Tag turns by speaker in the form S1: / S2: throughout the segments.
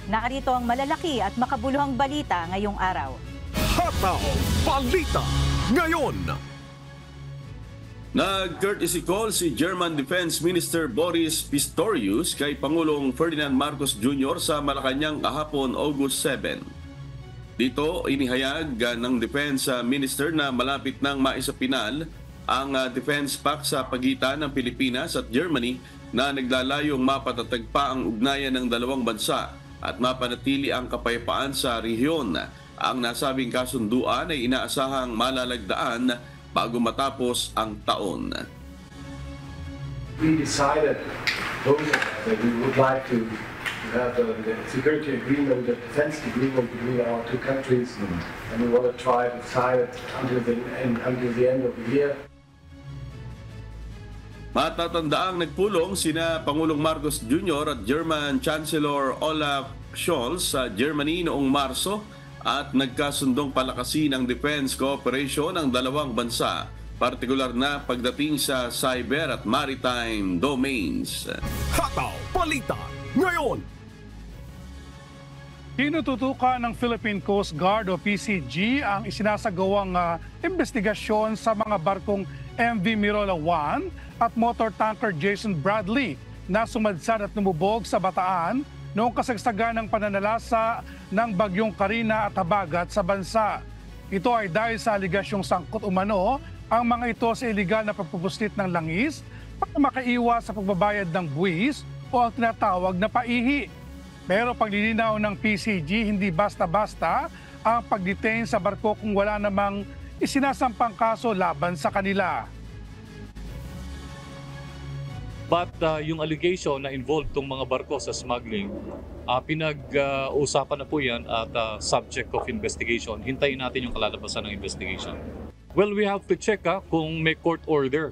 S1: Narito ang malalaki at makabuluhang balita ngayong araw.
S2: Hataw Balita ngayon.
S3: Nag-courtesy call si German Defense Minister Boris Pistorius kay Pangulong Ferdinand Marcos Jr. sa Malacanang kahapon August 7. Dito inihayag ng Defense Minister na malapit nang maisapinal ang Defense Pact sa pagitan ng Pilipinas at Germany na naglalayong mapatatag pa ang ugnayan ng dalawang bansa at mapanatili ang kapayapaan sa rehiyon. Ang nasabing kasunduan ay inaasahang malalagdaan bago matapos ang taon.
S4: We decided both of us that we would like to have the security agreement, the defense agreement between our two countries, and we want to try to sign it until the end of the year.
S3: Matatandaang nagpulong sina Pangulong Marcos Jr. at German Chancellor Olaf Scholz sa Germany noong Marso at nagkasundong palakasin ang defense cooperation ng dalawang bansa, partikular na pagdating sa cyber at maritime domains.
S2: Hataw Balita ngayon.
S5: Tinututukan ng Philippine Coast Guard o PCG ang isinasagawang investigasyon sa mga barkong MV Mirola 1 at motor tanker Jason Bradley na sumadsad at lumubog sa Bataan noong kasagsagan ng pananalasa ng bagyong Karina at habagat sa bansa. Ito ay dahil sa aligasyong sangkot umano ang mga ito sa iligal na pagpupuslit ng langis para makaiwas sa pagbabayad ng buwis o ang tinatawag na paihi. Pero paglilinaw ng PCG, hindi basta-basta ang pag-detain sa barko kung wala namang isinasampang kaso laban sa kanila.
S6: But yung allegation na involved tong mga barko sa smuggling, pinag-usapan na po yan at subject of investigation. Hintayin natin yung kalalabasan ng investigation. Well, we have to check kung may court order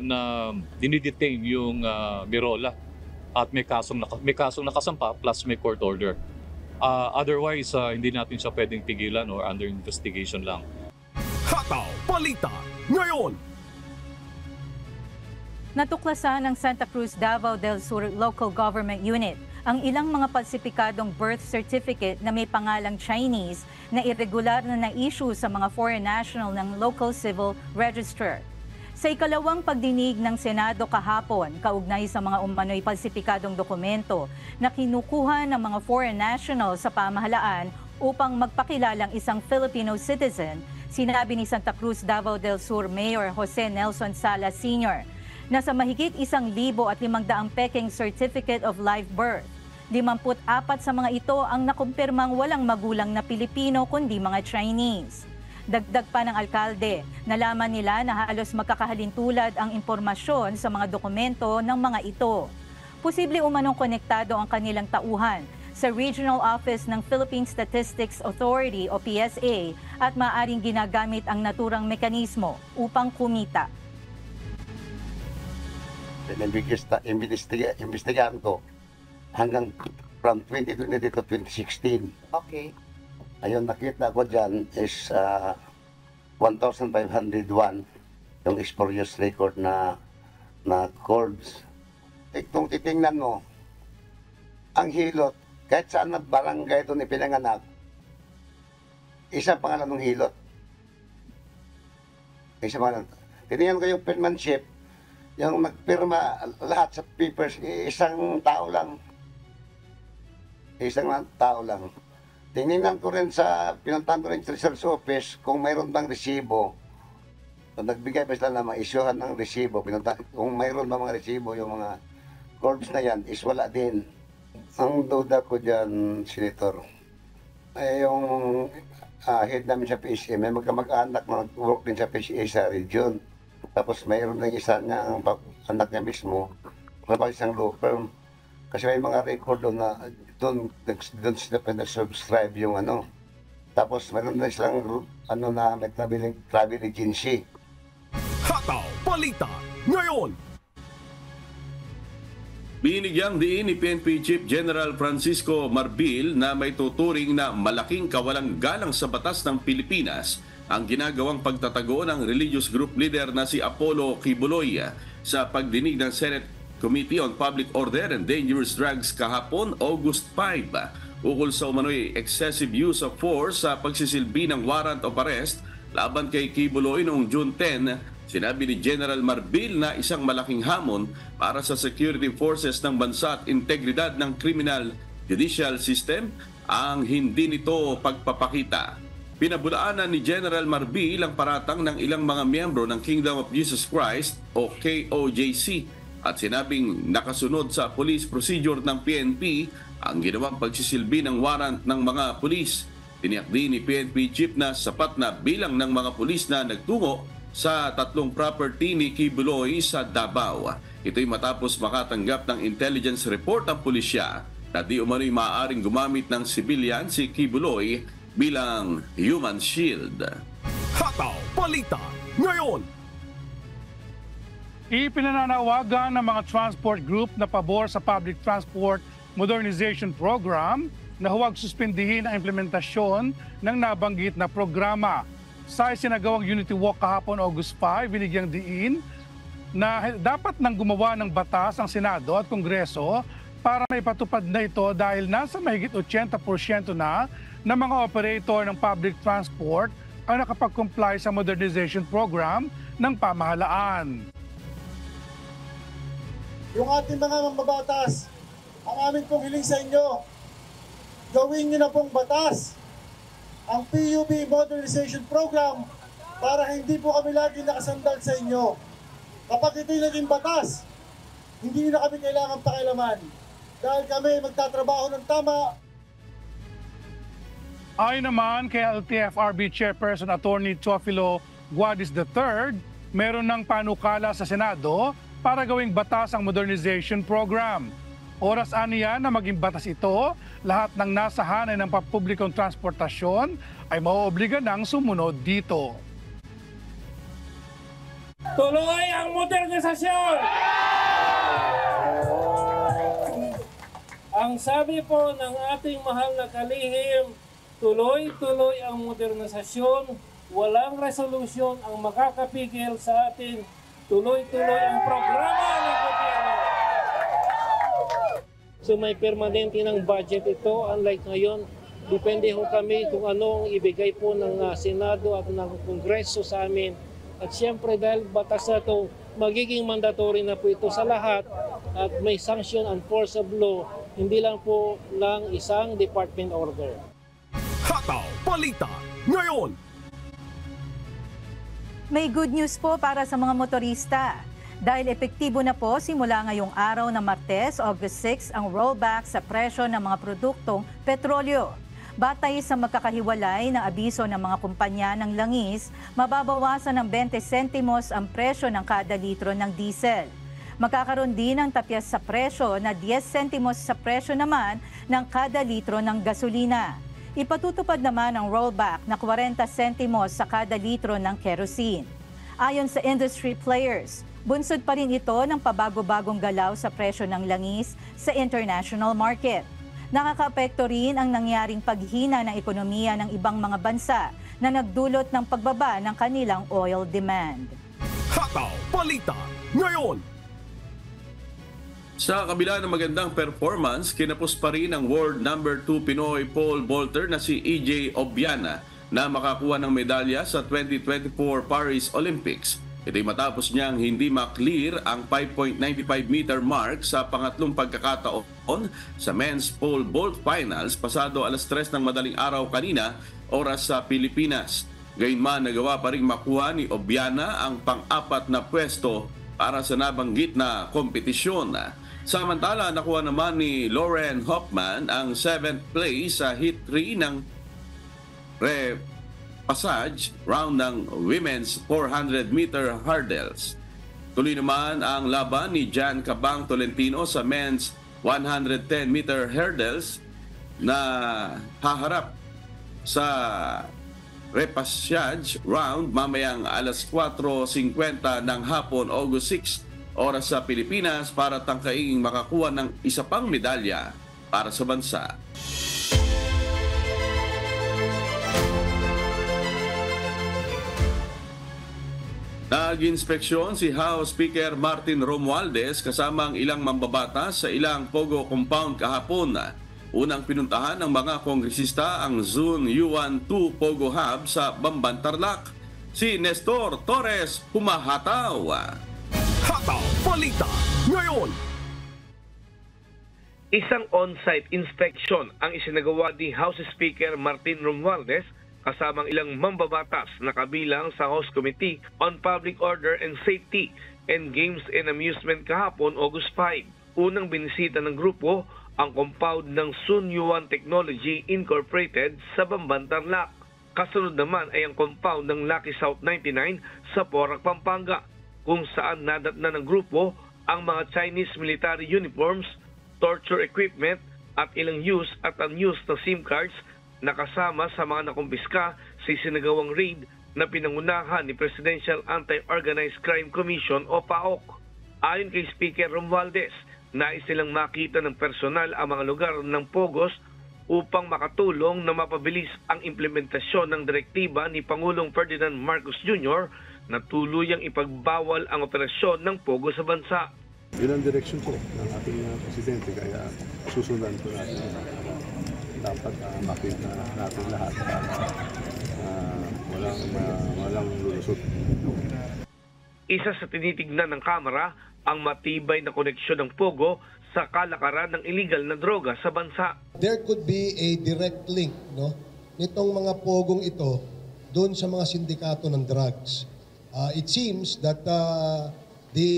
S6: na dinidetain yung Mirola at may kasong nakasampa plus may court order. Otherwise, hindi natin siya pwedeng pigilan or under investigation lang.
S2: Hataw Balita ngayon.
S1: Natuklasan ng Santa Cruz Davao del Sur Local Government Unit ang ilang mga falsipikadong birth certificate na may pangalang Chinese na irregular na na-issue sa mga foreign national ng local civil register. Sa ikalawang pagdinig ng Senado kahapon, kaugnay sa mga umano'y falsipikadong dokumento na kinukuha ng mga foreign national sa pamahalaan upang magpakilalang isang Filipino citizen, sinabi ni Santa Cruz Davao del Sur Mayor Jose Nelson Sala Sr. na sa mahigit 1,500 peking Certificate of Live Birth, 54 sa mga ito ang nakumpirmang walang magulang na Pilipino kundi mga Chinese. Dagdag pa ng alkalde, nalaman nila na halos magkakahalintulad ang impormasyon sa mga dokumento ng mga ito. Posible umanong konektado ang kanilang tauhan sa Regional Office ng Philippine Statistics Authority o PSA at maaaring ginagamit ang naturang mekanismo upang kumita.
S7: Investigahan ko hanggang from 2020 to 2016.
S8: Okay.
S7: Ayun, nakita ko dyan is 1,501 yung spurious record na chords. Kung titingnan mo, ang hilot, kahit saan na barangay ito ipinanganak, isang pangalan ng hilot. Isang pangalan. Titingnan ko yung penmanship, yung nagpirma lahat sa papers, isang tao lang. Isang tao lang. Tinignan ko rin pinuntahan ko rin sa research office kung mayroon bang resibo. So, nagbigay pa sila na ma-issuehan ng resibo. Kung mayroon bang mga resibo, yung mga corps na yan, is wala din. Ang duda ko dyan, Senator, ay yung head namin sa PCA, may magkamag-anak na nag-work din sa PCA sa region. Tapos mayroon ng isa niya, ang anak niya mismo, sa isang law firm. Kasi may mga record doon na doon sila pinag-subscribe yung ano. Tapos mayroon na silang na may travel agency.
S2: Hataw Balita ngayon.
S3: Binigyang diin ni PNP Chief General Francisco Marbil na may tuturing na malaking kawalang galang sa batas ng Pilipinas ang ginagawang pagtatago ng religious group leader na si Apollo Kibuloy sa pagdinig ng Senate Committee on Public Order and Dangerous Drugs kahapon, August 5, ukol sa umano'y excessive use of force sa pagsisilbi ng warrant of arrest laban kay Quiboloy noong June 10. Sinabi ni General Marbil na isang malaking hamon para sa security forces ng bansa at integridad ng criminal judicial system ang hindi nito pagpapakita. Pinabulaanan ni General Marbil ang paratang ng ilang mga miyembro ng Kingdom of Jesus Christ o KOJC at sinabing nakasunod sa police procedure ng PNP ang ginawang pagsisilbi ng warrant ng mga pulis. Tiniyak din ni PNP Chief na sapat na bilang ng mga pulis na nagtungo sa 3 property ni Quiboloy sa Davao. Ito'y matapos makatanggap ng intelligence report ang pulisya na di umano'y maaaring gumamit ng civilian si Quiboloy bilang human shield.
S2: Hataw Balita ngayon.
S5: Ipinananawagan ng mga transport group na pabor sa Public Transport Modernization Program na huwag suspindihin ang implementasyon ng nabanggit na programa. Sa isinagawang Unity Walk kahapon August 5, binigyang diin na dapat nang gumawa ng batas ang Senado at Kongreso para maipatupad na ito dahil nasa mahigit 80% na ng mga operator ng public transport ang nakapag-comply sa modernization program ng pamahalaan.
S8: Yung ating mga mambabatas, ang aming pong hiling sa inyo, gawin nyo na pong batas ang PUB Modernization Program para hindi po kami lagi nakasandal sa inyo. Kapag ito'y naging batas, hindi na kami kailangan pakialaman dahil kami magtatrabaho ng tama.
S5: Ayon naman kay LTFRB Chairperson Attorney Teofilo Guadis III, meron ng panukala sa Senado para gawing batas ang modernization program. Oras aniya na maging batas ito, lahat ng nasa hanay ng pampublikong transportasyon ay mauobliga ng sumunod dito.
S9: Tuloy ang modernisasyon! Ang sabi po ng ating mahal na kalihim, tuloy-tuloy ang modernisasyon, walang resolusyon ang makakapigil sa atin, tuloy-tuloy ang programa ng gobyerno. So may permanente ng budget ito, unlike ngayon, depende ho kami kung ano ang ibigay po ng Senado at ng Kongreso sa amin. At siyempre dahil batas na ito, magiging mandatory na po ito sa lahat at may sanction and force of law, hindi lang po ng isang department order.
S2: Hataw Balita ngayon.
S1: May good news po para sa mga motorista. Dahil epektibo na po simula ngayong araw na Martes, August 6, ang rollback sa presyo ng mga produktong petrolyo. Batay sa magkakahiwalay na abiso ng mga kumpanya ng langis, mababawasan ng 20 sentimos ang presyo ng kada litro ng diesel. Magkakaroon din ng tapyas sa presyo na 10 sentimos sa presyo naman ng kada litro ng gasolina. Ipatutupad naman ang rollback na 40 sentimos sa kada litro ng kerosene. Ayon sa industry players, bunsod pa rin ito ng pabago-bagong galaw sa presyo ng langis sa international market. Nakakaapekto rin ang nangyaring paghina ng ekonomiya ng ibang mga bansa na nagdulot ng pagbaba ng kanilang oil demand.
S2: Hataw Balita ngayon.
S3: Sa kabila ng magandang performance, kinapos pa rin ang world number 2 Pinoy pole vaulter na si EJ Obiana na makakuha ng medalya sa 2024 Paris Olympics. Ito'y matapos niyang hindi maklear ang 5.95 meter mark sa pangatlong pagkakataon sa men's pole vault finals pasado alas 3 ng madaling araw kanina, oras sa Pilipinas. Gayunman nagawa pa rin makuha ni Obiana ang pang-apat na pwesto para sa nabanggit na kompetisyon. Samantala, nakuha naman ni Lauren Hoffman ang 7th place sa Heat 3 ng Passage round ng women's 400-meter hurdles. Tuloy naman ang laban ni Jan Cabang Tolentino sa men's 110-meter hurdles na haharap sa repassage round mamayang alas 4:50 ng hapon, August 6, oras sa Pilipinas para tangkaing makakuha ng isa pang medalya para sa bansa. Nag-inspeksyon si House Speaker Martin Romualdez kasama ang ilang mambabatas sa ilang Pogo compound kahapon. Unang pinuntahan ng mga kongresista ang Zone U1-2 Pogo Hub sa Bamban, Tarlac. Si Nestor Torres humahataw.
S2: Hataw Balita ngayon.
S10: Isang on-site inspection ang isinagawa ni House Speaker Martin Romualdez kasamang ilang mambabatas na kabilang sa House Committee on Public Order and Safety and Games and Amusement kahapon, August 5. Unang binisita ng grupo ang compound ng Sunyuan Technology Incorporated sa Bamban, Tarlac. Kasunod naman ay ang compound ng Lucky South 99 sa Porac, Pampanga, kung saan nadatnan ng grupo ang mga Chinese military uniforms, torture equipment at ilang used at unused na SIM cards na kasama sa mga nakumpiska sa isinagawang raid na pinangunahan ni Presidential Anti-Organized Crime Commission o PAOK. Ayon kay Speaker Romualdez, nais nilang makita ng personal ang mga lugar ng Pogos upang makatulong na mapabilis ang implementasyon ng direktiba ni Pangulong Ferdinand Marcos Jr. na tuluyang ipagbawal ang operasyon ng Pogo sa bansa.
S11: Yun ang direksyon po ng ating Presidente, kaya susundan po natin. Dapat makita natin lahat walang lulusot.
S10: Isa sa tinitignan ng Kamara ang matibay na koneksyon ng Pogo sa kalakaran ng illegal na droga sa bansa.
S12: There could be a direct link, no, nitong mga pogong ito doon sa mga sindikato ng drugs. It seems that the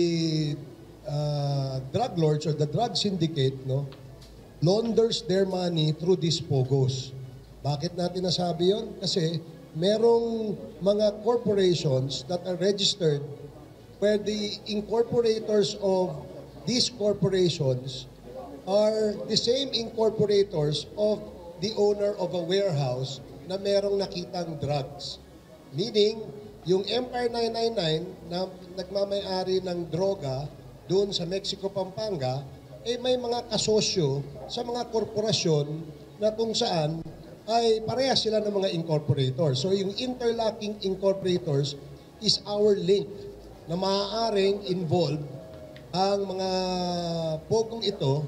S12: drug lords or the drug syndicate, no, launders their money through these pogos. Bakit natin nasabi yon? Kasi merong mga corporations that are registered where the incorporators of these corporations are the same incorporators of the owner of a warehouse na merong nakitang drugs. Meaning, yung Empire 999 na nagmamay-ari ng droga doon sa Mexico, Pampanga, may mga kasosyo sa mga korporasyon na kung saan ay parehas sila ng mga incorporators. So yung interlocking incorporators is our link na maaaring involve ang mga pogong ito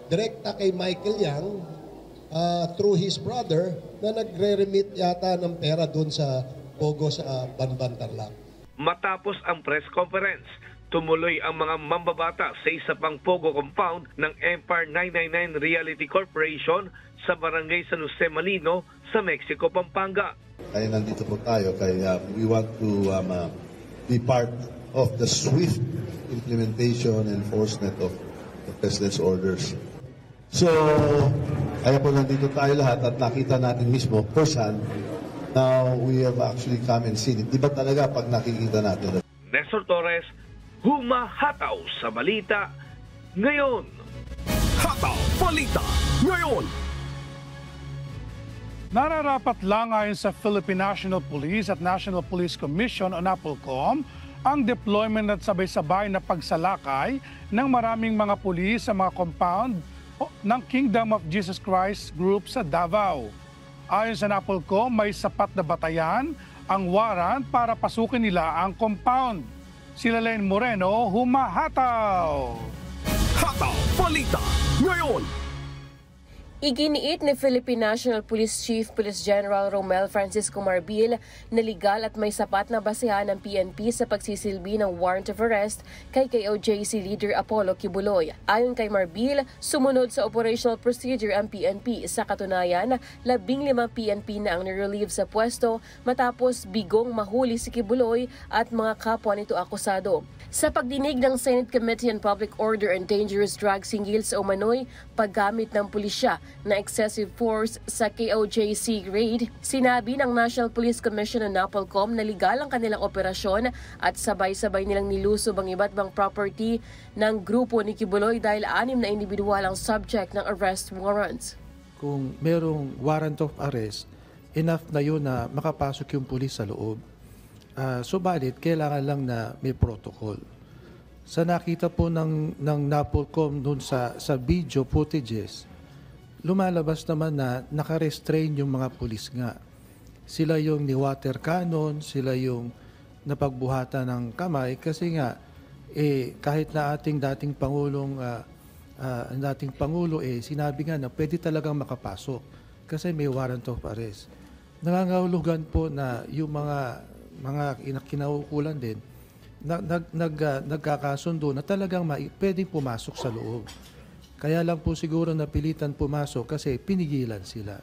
S12: direkta kay Michael Yang through his brother na nagre-remit yata ng pera doon sa pogo sa Bamban, Tarlac.
S10: Matapos ang press conference, tumuloy ang mga mambabata sa isa pang Pogo compound ng Empire 999 Realty Corporation sa Barangay San Jose Malino sa Mexico, Pampanga.
S11: Kaya nandito po tayo, kaya we want to be part of the swift implementation and enforcement of the President's orders. So, kaya po nandito tayo lahat at nakita natin mismo, firsthand, now we have actually come and seen it. Diba talaga pag nakikita natin?
S10: Nestor Torres, humahataw sa balita ngayon.
S2: Hataw Balita ngayon.
S5: Nararapat lang ayon sa Philippine National Police at National Police Commission o NAPOLCOM ang deployment at sabay-sabay na pagsalakay ng maraming mga pulis sa mga compound ng Kingdom of Jesus Christ Group sa Davao. Ayon sa NAPOLCOM, may sapat na batayan ang warrant para pasukin nila ang compound. Sila Len Moreno, humahataw!
S2: Hataw Balita ngayon.
S13: Iginiit ni Philippine National Police Chief Police General Romel Francisco Marbil na legal at may sapat na basehan ng PNP sa pagsisilbi ng warrant of arrest kay KOJC leader Apollo Kibuloy. Ayon kay Marbil, sumunod sa operational procedure ang PNP. Sa katunayan, 15 PNP na ang nirelieve sa pwesto matapos bigong mahuli si Kibuloy at mga kapwa nito akusado. Sa pagdinig ng Senate Committee on Public Order and Dangerous Drugs hinggil sa umano'y paggamit ng pulisya na excessive force sa KOJC raid, sinabi ng National Police Commission o NAPOLCOM na legal ang kanilang operasyon at sabay-sabay nilang nilusob ang iba't ibang property ng grupo ni Kibuloy dahil 6 na individual ang subject ng arrest warrants.
S14: Kung merong warrant of arrest, enough na yun na makapasok yung pulis sa loob. Subalit, kailangan lang na may protocol. Sa nakita po ng NAPOLCOM dun sa video footages, lumalabas naman na naka-restrain yung mga pulis nga. Sila yung ni water cannon, sila yung napagbuhatan ng kamay kasi nga kahit na ating dating Pangulo sinabi nga na pwede talagang makapasok kasi may warrant of arrest. Nangangahulugan po na yung mga kinaukulan din nagkakasundo na talagang pwedeng pumasok sa loob. Kaya lang po siguro napilitan pumasok kasi pinigilan sila.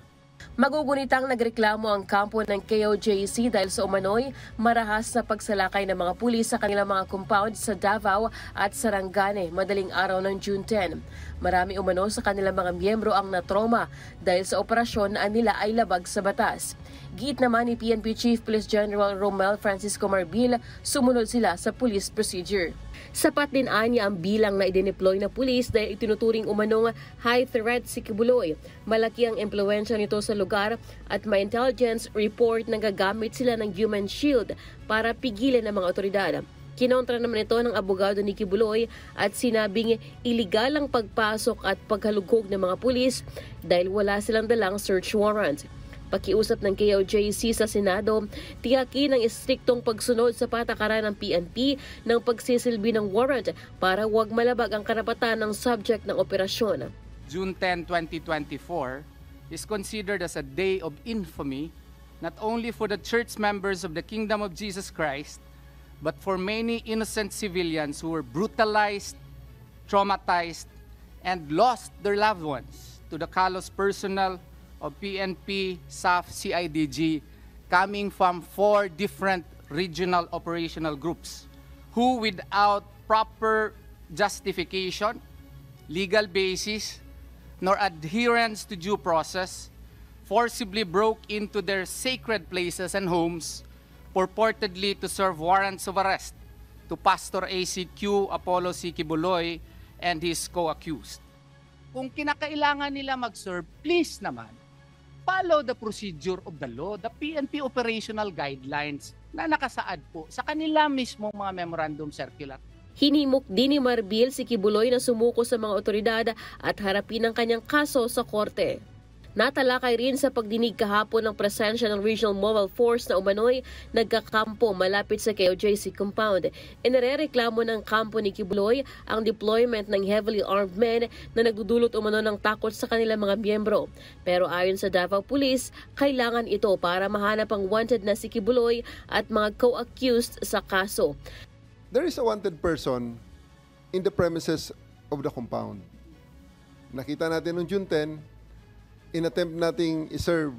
S13: Magugunitang nagreklamo ang kampo ng KOJC dahil sa umano'y marahas na pagsalakay ng mga pulis sa kanilang mga compound sa Davao at Sarangani madaling araw ng June 10. Marami umano sa kanilang mga miyembro ang natroma dahil sa operasyon na nila ay labag sa batas. Giit naman ni PNP Chief Police General Romel Francisco Marbil, sumunod sila sa police procedure. Sapat din anya ang bilang na idineploy na pulis dahil itinuturing umanong high threat si Kibuloy. Malaki ang impluwensya nito sa lugar at may intelligence report na gagamit sila ng human shield para pigilan ang mga otoridad. Kinontra naman ito ng abogado ni Kibuloy at sinabing iligal ang pagpasok at paghalugog ng mga pulis dahil wala silang dalang search warrant. Pakiusap ng KOJC sa Senado, tiyakin ang istriktong pagsunod sa patakaran ng PNP ng pagsisilbi ng warrant para huwag malabag ang karapatan ng subject ng operasyon.
S15: June 10, 2024 is considered as a day of infamy not only for the church members of the Kingdom of Jesus Christ, but for many innocent civilians who were brutalized, traumatized, and lost their loved ones to the callous personnel of PNP, SAF, CIDG, coming from 4 different regional operational groups who without proper justification, legal basis, nor adherence to due process, forcibly broke into their sacred places and homes, purportedly to serve warrants of arrest to Pastor ACQ Apollo C. Kibuloy and his co-accused. Kung kinakailangan nila mag-serve, please naman, follow the procedure of the law, the PNP operational guidelines na nakasaad po sa kanila mismo mga memorandum circular.
S13: Hinimok din ni Marbil si Kibuloy na sumuko sa mga otoridad at harapin ang kanyang kaso sa korte. Natalakay rin sa pagdinig kahapon ng presensya ng Regional Mobile Force na umano'y nagkakampo malapit sa KOJC compound. Inirereklamo ng kampo ni Kibuloy ang deployment ng heavily armed men na nagdudulot umano ng takot sa kanilang mga miyembro. Pero ayon sa Davao Police, kailangan ito para mahanap ang wanted na si Kibuloy at mga co-accused sa kaso.
S16: There is a wanted person in the premises of the compound. Nakita natin noong June 10, in-attempt nating i-serve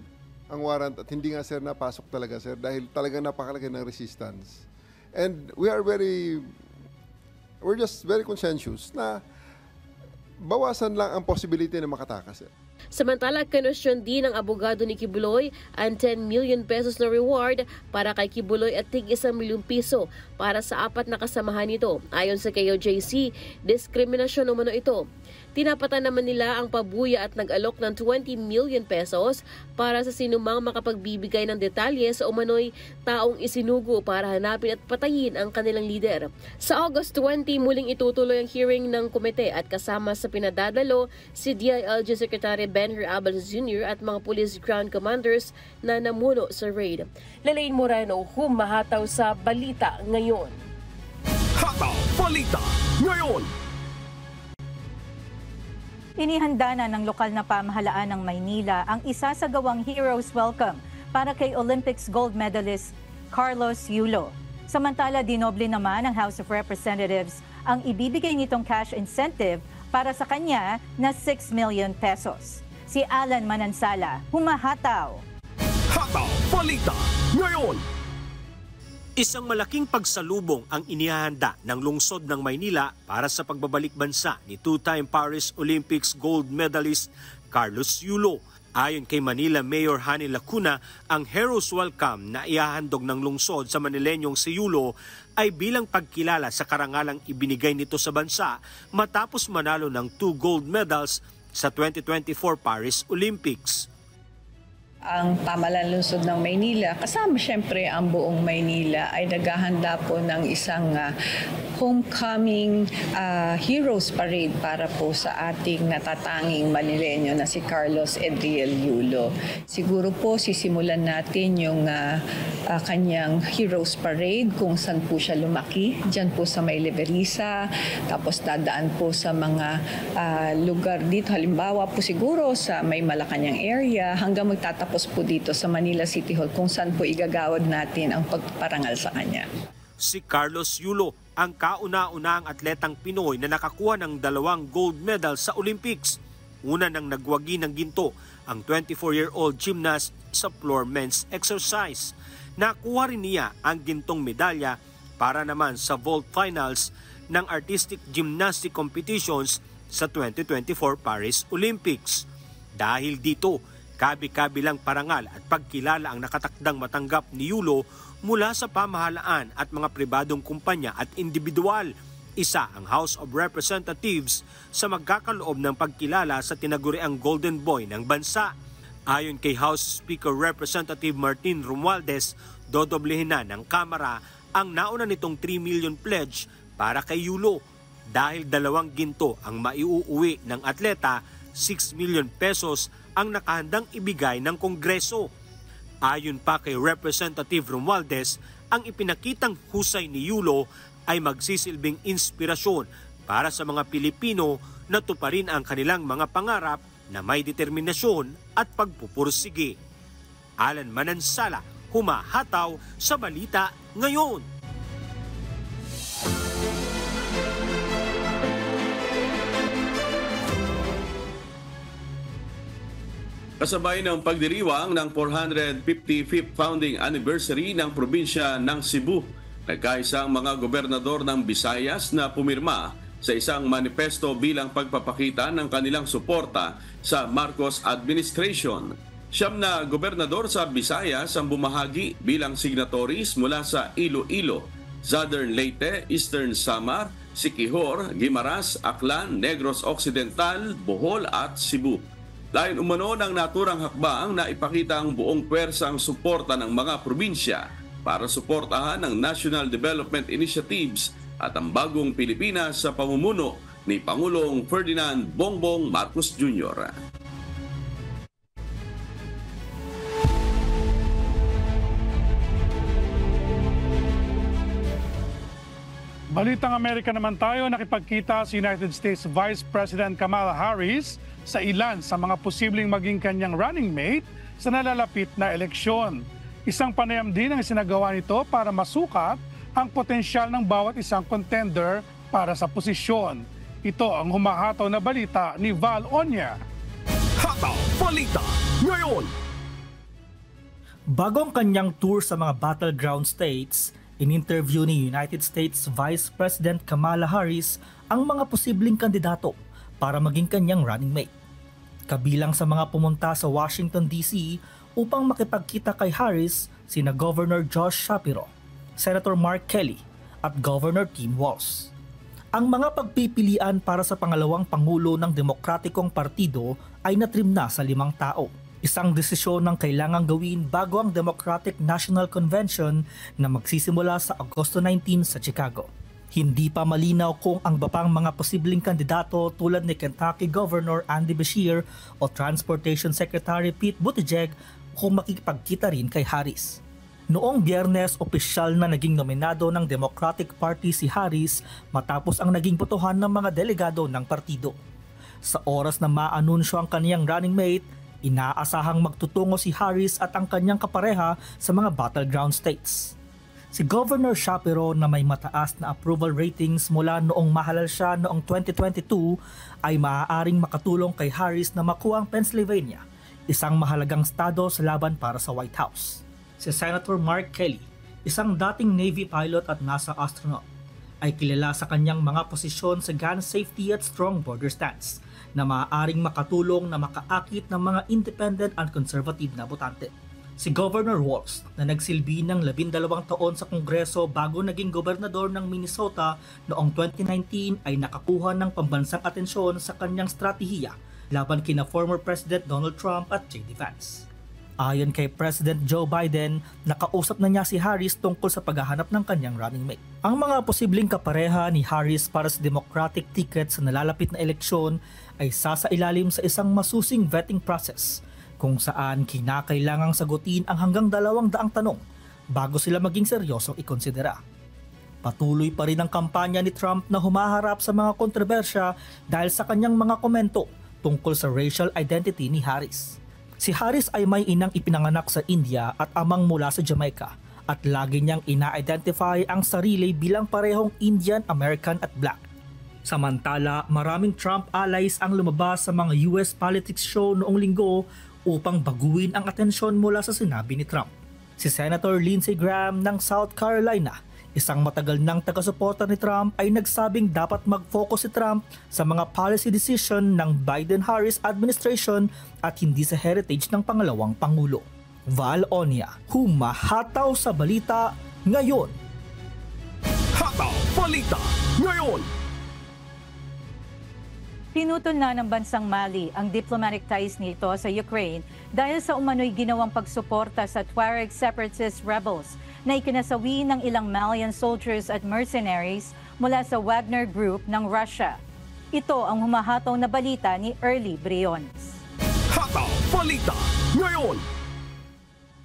S16: ang warrant at hindi nga sir napasok talaga sir dahil talagang napakalaki ng resistance. And we're just very conscientious na bawasan lang ang possibility na makatakas sir.
S13: Samantala, kinwestiyon din ng abogado ni Kibuloy ang 10 million pesos na reward para kay Kibuloy at tig 1 milyong piso para sa 4 na kasamahan nito. Ayon sa KOJC, diskriminasyon umano ito. Tinapatan naman nila ang pabuya at nag-alok ng 20 million pesos para sa sinumang makapagbibigay ng detalye sa umano'y taong isinugo para hanapin at patayin ang kanilang lider. Sa August 20, muling itutuloy ang hearing ng komite at kasama sa pinadadalo si DILG Secretary Benher Abalos Jr. at mga police ground commanders na namuno sa raid. Lalaine Moreno, humahataw sa Balita Ngayon.
S2: Hataw Balita Ngayon!
S1: Inihanda na ng lokal na pamahalaan ng Maynila ang isasagawang Heroes Welcome para kay Olympics gold medalist Carlos Yulo. Samantala, dinoble naman ng House of Representatives ang ibibigay nitong cash incentive para sa kanya na 6 million pesos. Si Alan Manansala, humahataw.
S2: Hataw Balita Ngayon!
S17: Isang malaking pagsalubong ang inihahanda ng lungsod ng Maynila para sa pagbabalik bansa ni two-time Paris Olympics gold medalist Carlos Yulo. Ayon kay Manila Mayor Hani Lacuna, ang Heroes Welcome na ihahandog ng lungsod sa Manilenyong si Yulo ay bilang pagkilala sa karangalang ibinigay nito sa bansa matapos manalo ng 2 gold medals sa 2024 Paris Olympics.
S18: Ang pamahalaan lungsod ng Maynila, kasama siyempre ang buong Maynila, ay naghahanda po ng isang homecoming heroes parade para po sa ating natatanging Manileño na si Carlos Edriel Yulo. Siguro po sisimulan natin yung kanyang heroes parade kung saan po siya lumaki, dyan po sa May Leverisa, tapos dadaan po sa mga lugar dito, halimbawa po siguro sa May Malacanang area, hanggang magtatapos po dito sa Manila City Hall kung saan po igagawad natin ang pagparangal sa kanya.
S17: Si Carlos Yulo ang kauna-unahang atletang Pinoy na nakakuha ng 2 gold medal sa Olympics. Una nang nagwagi ng ginto ang 24-year-old gymnast sa floor men's exercise. Nakuha rin niya ang gintong medalya para naman sa vault finals ng artistic gymnastic competitions sa 2024 Paris Olympics. Dahil dito, kabi-kabilang parangal at pagkilala ang nakatakdang matanggap ni Yulo mula sa pamahalaan at mga pribadong kumpanya at individual. Isa ang House of Representatives sa magkakaloob ng pagkilala sa tinaguriang Golden Boy ng bansa. Ayon kay House Speaker Representative Martin Romualdez, dodoblehin na ng Kamara ang nauna nitong 3 million pledge para kay Yulo. Dahil 2 ginto ang maiuuwi ng atleta, 6 million pesos ang nakahandang ibigay ng Kongreso. Ayon pa kay Representative Romualdez, ang ipinakitang husay ni Yulo ay magsisilbing inspirasyon para sa mga Pilipino na tuparin ang kanilang mga pangarap na may determinasyon at pagpupursige. Alan Manansala, humahataw sa Balita Ngayon.
S3: Kasabay ng pagdiriwang ng 455th founding anniversary ng probinsya ng Cebu, nagkaisang mga gobernador ng Visayas na pumirma sa isang manifesto bilang pagpapakita ng kanilang suporta sa Marcos administration. 9 na gobernador sa Visayas ang bumahagi bilang signatories mula sa Iloilo, Southern Leyte, Eastern Samar, Siquijor, Guimaras, Aklan, Negros Occidental, Bohol at Cebu. Lain umano ng naturang hakbang na ipakita ang buong pwersang suporta ng mga probinsya para suportahan ang National Development Initiatives at ang bagong Pilipinas sa pamumuno ni Pangulong Ferdinand Bongbong Marcos Jr.
S5: Balitang Amerika naman tayo, nakipagkita si United States Vice President Kamala Harris sa ilan sa mga posibleng maging kanyang running mate sa nalalapit na eleksyon. Isang panayam din ang isinagawa nito para masukat ang potensyal ng bawat isang contender para sa posisyon. Ito ang humahataw na balita ni Val Onya.
S2: Hataw Balita Ngayon!
S19: Bago ang kanyang tour sa mga battleground states, in-interview ni United States Vice President Kamala Harris ang mga posibleng kandidato para maging kanyang running mate. Kabilang sa mga pumunta sa Washington DC upang makipagkita kay Harris sina Governor Josh Shapiro, Senator Mark Kelly at Governor Tim Walz. Ang mga pagpipilian para sa pangalawang pangulo ng Demokratikong Partido ay natrim na sa 5 tao. Isang desisyon ng kailangang gawin bago ang Democratic National Convention na magsisimula sa Agosto 19 sa Chicago. Hindi pa malinaw kung ang iba pang mga posibleng kandidato tulad ni Kentucky Governor Andy Beshear o Transportation Secretary Pete Buttigieg kung makikipagkita rin kay Harris. Noong Biyernes, opisyal na naging nominado ng Democratic Party si Harris matapos ang naging botohan ng mga delegado ng partido. Sa oras na maanunsyo ang kaniyang running mate, inaasahang magtutungo si Harris at ang kanyang kapareha sa mga battleground states. Si Governor Shapiro na may mataas na approval ratings mula noong mahalal siya noong 2022 ay maaaring makatulong kay Harris na makuha ang Pennsylvania, isang mahalagang estado sa laban para sa White House. Si Senator Mark Kelly, isang dating Navy pilot at NASA astronaut, ay kilala sa kanyang mga posisyon sa gun safety at strong border stance na maaaring makatulong na makaakit ng mga independent at conservative na botante. Si Governor Walz na nagsilbi ng 12 taon sa Kongreso bago naging gobernador ng Minnesota noong 2019 ay nakakuha ng pambansang atensyon sa kanyang stratehiya laban kina former President Donald Trump at J.D. Vance. Ayon kay President Joe Biden, nakausap na niya si Harris tungkol sa paghahanap ng kanyang running mate. Ang mga posibleng kapareha ni Harris para sa Democratic ticket sa nalalapit na eleksyon ay sasailalim sa isang masusing vetting process kung saan kinakailangang sagutin ang hanggang 200 tanong bago sila maging seryosong ikonsidera. Patuloy pa rin ang kampanya ni Trump na humaharap sa mga kontrobersya dahil sa kanyang mga komento tungkol sa racial identity ni Harris. Si Harris ay may inang ipinanganak sa India at amang mula sa Jamaica at lagi niyang ina-identify ang sarili bilang parehong Indian, American at Black. Samantala, maraming Trump allies ang lumabas sa mga US politics show noong linggo upang baguhin ang atensyon mula sa sinabi ni Trump. Si Senator Lindsey Graham ng South Carolina, isang matagal ng taga-suporta ni Trump, ay nagsabing dapat mag-focus si Trump sa mga policy decision ng Biden-Harris administration at hindi sa heritage ng pangalawang Pangulo. Val Onia, humahataw sa balita ngayon.
S2: Hataw Balita Ngayon.
S1: Pinutol na ng bansang Mali ang diplomatic ties nito sa Ukraine dahil sa umano'y ginawang pagsuporta sa Tuareg separatist rebels na ikinasawi ng ilang Malian soldiers at mercenaries mula sa Wagner Group ng Russia. Ito ang humahataw na balita ni Early Briones.
S2: Hataw Balita Ngayon.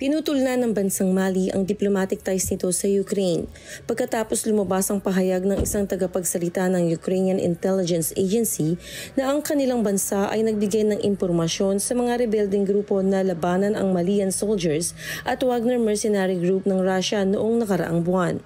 S20: Pinutol na ng bansang Mali ang diplomatic ties nito sa Ukraine pagkatapos lumabas ang pahayag ng isang tagapagsalita ng Ukrainian Intelligence Agency na ang kanilang bansa ay nagbigay ng impormasyon sa mga rebelding grupo na labanan ang Malian soldiers at Wagner mercenary group ng Russia noong nakaraang buwan.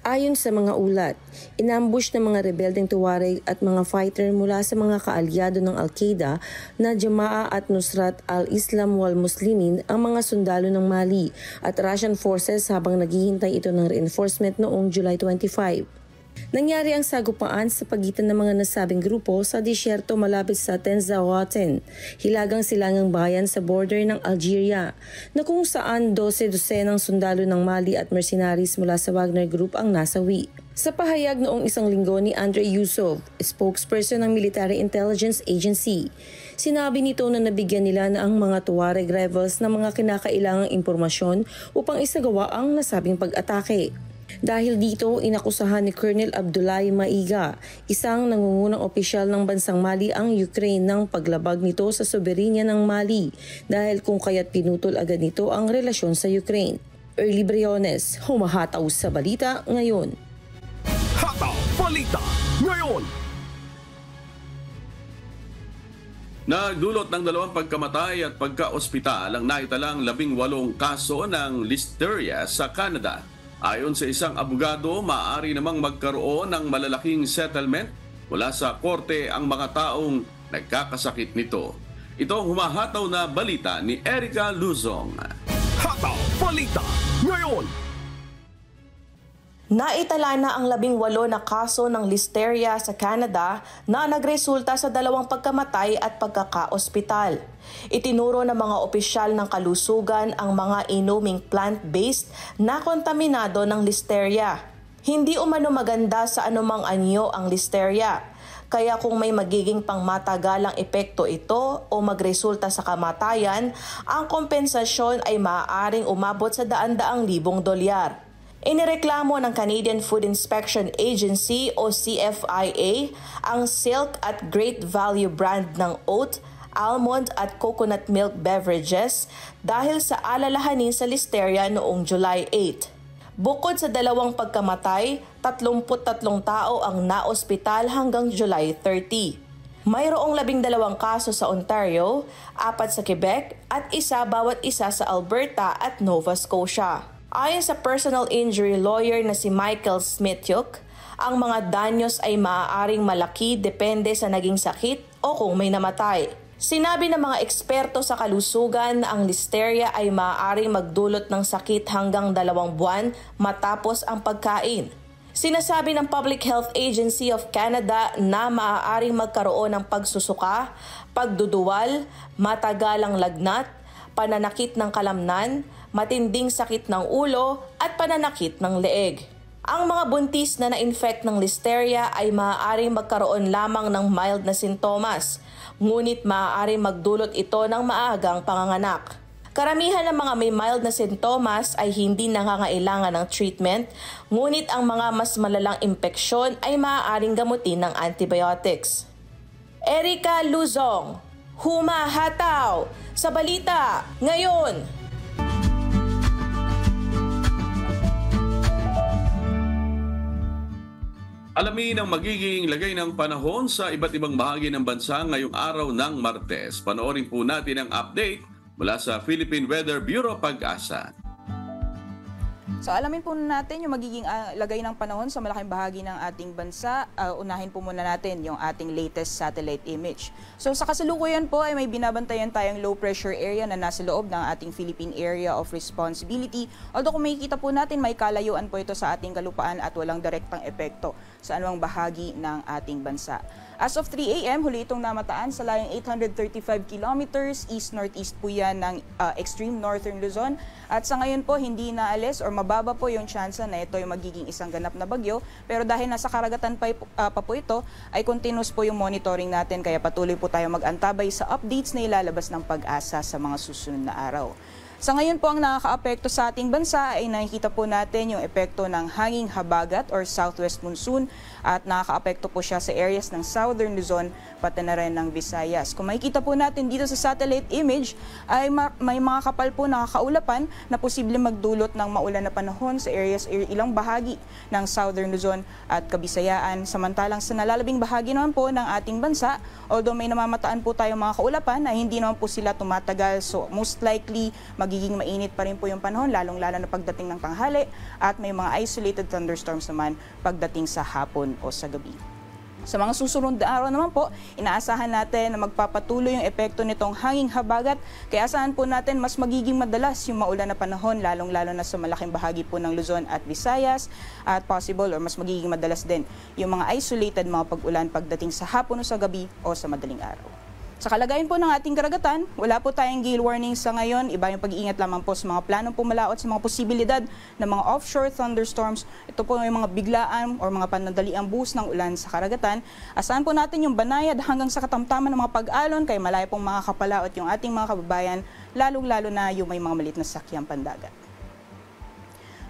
S20: Ayon sa mga ulat, inambush ng mga rebelding Tuareg at mga fighter mula sa mga kaalyado ng Al-Qaeda na Jama'a at Nusrat al-Islam wal Muslimin ang mga sundalo ng Mali at Russian forces habang naghihintay ito ng reinforcement noong July 25. Nangyari ang sagupaan sa pagitan ng mga nasabing grupo sa disyerto malapit sa Tenzawatan, hilagang silangang bayan sa border ng Algeria, na kung saan 12 dosenang sundalo ng Mali at mercenaries mula sa Wagner Group ang nasawi. Sa pahayag noong isang linggo ni Andrei Yusov, spokesperson ng Military Intelligence Agency, sinabi nito na nabigyan nila na ang mga Tuareg rebels ng mga kinakailangang impormasyon upang isagawa ang nasabing pag-atake. Dahil dito, inakusahan ni Colonel Abdoulaye Maiga, isang nangungunang opisyal ng bansang Mali, ang Ukraine ng paglabag nito sa soberenya ng Mali dahil kung kaya't pinutol agad nito ang relasyon sa Ukraine. Early Briones, humahataw sa balita ngayon.
S2: Hataw Balita Ngayon.
S3: Nagdulot ng 2 pagkamatay at pagka-ospital ang naitalang 18 kaso ng listeria sa Canada. Ayon sa isang abogado, maaari namang magkaroon ng malalaking settlement mula sa korte ang mga taong nagkakasakit nito. Ito ang humahataw na balita ni Erica Luzong.
S2: Hataw Balita Ngayon.
S21: Naitala na ang 18 na kaso ng listeria sa Canada na nagresulta sa 2 pagkamatay at pagkaka-ospital. Itinuro ng mga opisyal ng kalusugan ang mga inuming plant-based na kontaminado ng listeria. Hindi umano maganda sa anumang anyo ang listeria, kaya kung may magiging pangmatagalang epekto ito o magresulta sa kamatayan, ang kompensasyon ay maaaring umabot sa $100,000. Inireklamo ng Canadian Food Inspection Agency o CFIA ang Silk at Great Value brand ng oat, almond at coconut milk beverages dahil sa alalahanin sa listeria noong July 8. Bukod sa 2 pagkamatay, 33 tao ang naospital hanggang July 30. Mayroong 12 kaso sa Ontario, 4 sa Quebec at 1 bawat isa sa Alberta at Nova Scotia. Ayon sa personal injury lawyer na si Michael Smithyuk, ang mga danyos ay maaaring malaki depende sa naging sakit o kung may namatay. Sinabi ng mga eksperto sa kalusugan na ang listeria ay maaaring magdulot ng sakit hanggang 2 buwan matapos ang pagkain. Sinasabi ng Public Health Agency of Canada na maaaring magkaroon ng pagsusuka, pagduduwal, matagalang lagnat, pananakit ng kalamnan, matinding sakit ng ulo at pananakit ng leeg. Ang mga buntis na na-infect ng listeria ay maaaring magkaroon lamang ng mild na sintomas, ngunit maaaring magdulot ito ng maagang panganganak. Karamihan ng mga may mild na sintomas ay hindi nangangailangan ng treatment, ngunit ang mga mas malalang impeksyon ay maaaring gamutin ng antibiotics. Erica Luzong, humahataw sa Balita Ngayon.
S3: Alamin ang magiging lagay ng panahon sa iba't ibang bahagi ng bansa ngayong araw ng Martes. Panoorin po natin ang update mula sa Philippine Weather Bureau Pag-asa.
S4: So alamin po natin yung magiging lagay ng panahon sa malaking bahagi ng ating bansa. Unahin po muna natin yung ating latest satellite image. So sa kasalukuyan po ay may binabantayan tayong low pressure area na nasa loob ng ating Philippine Area of Responsibility. Although kung makikita po natin may kalayuan po ito sa ating kalupaan at walang direktang epekto sa anumang bahagi ng ating bansa. As of 3 a.m., huli itong namataan sa layong 835 kilometers, east-northeast po yan ng extreme northern Luzon. At sa ngayon po, hindi naalis or mababa po yung tsansa na ito yung magiging isang ganap na bagyo. Pero dahil nasa karagatan pa po ito, ay continuous po yung monitoring natin. Kaya patuloy po tayo mag-antabay sa updates na ilalabas ng Pag-asa sa mga susunod na araw. Sa ngayon po, ang nakaka-apekto sa ating bansa ay nakikita po natin yung epekto ng hanging habagat or southwest monsoon at nakaka-apekto po siya sa areas ng southern Luzon pati na rin ng Visayas. Kung makikita po natin dito sa satellite image ay may mga kapal po na kakaulapan na posibleng magdulot ng maulan na panahon sa areas ilang bahagi ng southern Luzon at Kabisayaan. Samantalang sa nalalabing bahagi naman po ng ating bansa, although may namamataan po tayong mga kaulapan na hindi naman po sila tumatagal, so most likely magiging mainit pa rin po yung panahon, lalong-lalo na pagdating ng tanghali at may mga isolated thunderstorms naman pagdating sa hapon o sa gabi. Sa mga susunod na araw naman po, inaasahan natin na magpapatuloy yung epekto nitong hanging habagat. Kaya asahan po natin mas magiging madalas yung maulan na panahon, lalong-lalo na sa malaking bahagi po ng Luzon at Visayas. At possible or mas magiging madalas din yung mga isolated mga pag-ulan pagdating sa hapon o sa gabi o sa madaling araw. Sa kalagayan po ng ating karagatan, wala po tayong gale warning sa ngayon. Iba yung pag-iingat lamang po sa mga planong pumalaot sa mga posibilidad ng mga offshore thunderstorms. Ito po yung mga biglaan o mga panandaliang buhos ng ulan sa karagatan. Asahan po natin yung banayad hanggang sa katamtaman ng mga pag-alon kay malayo pong makakapalaot yung ating mga kababayan, lalong-lalo na yung may mga malit na sakyang pandagat.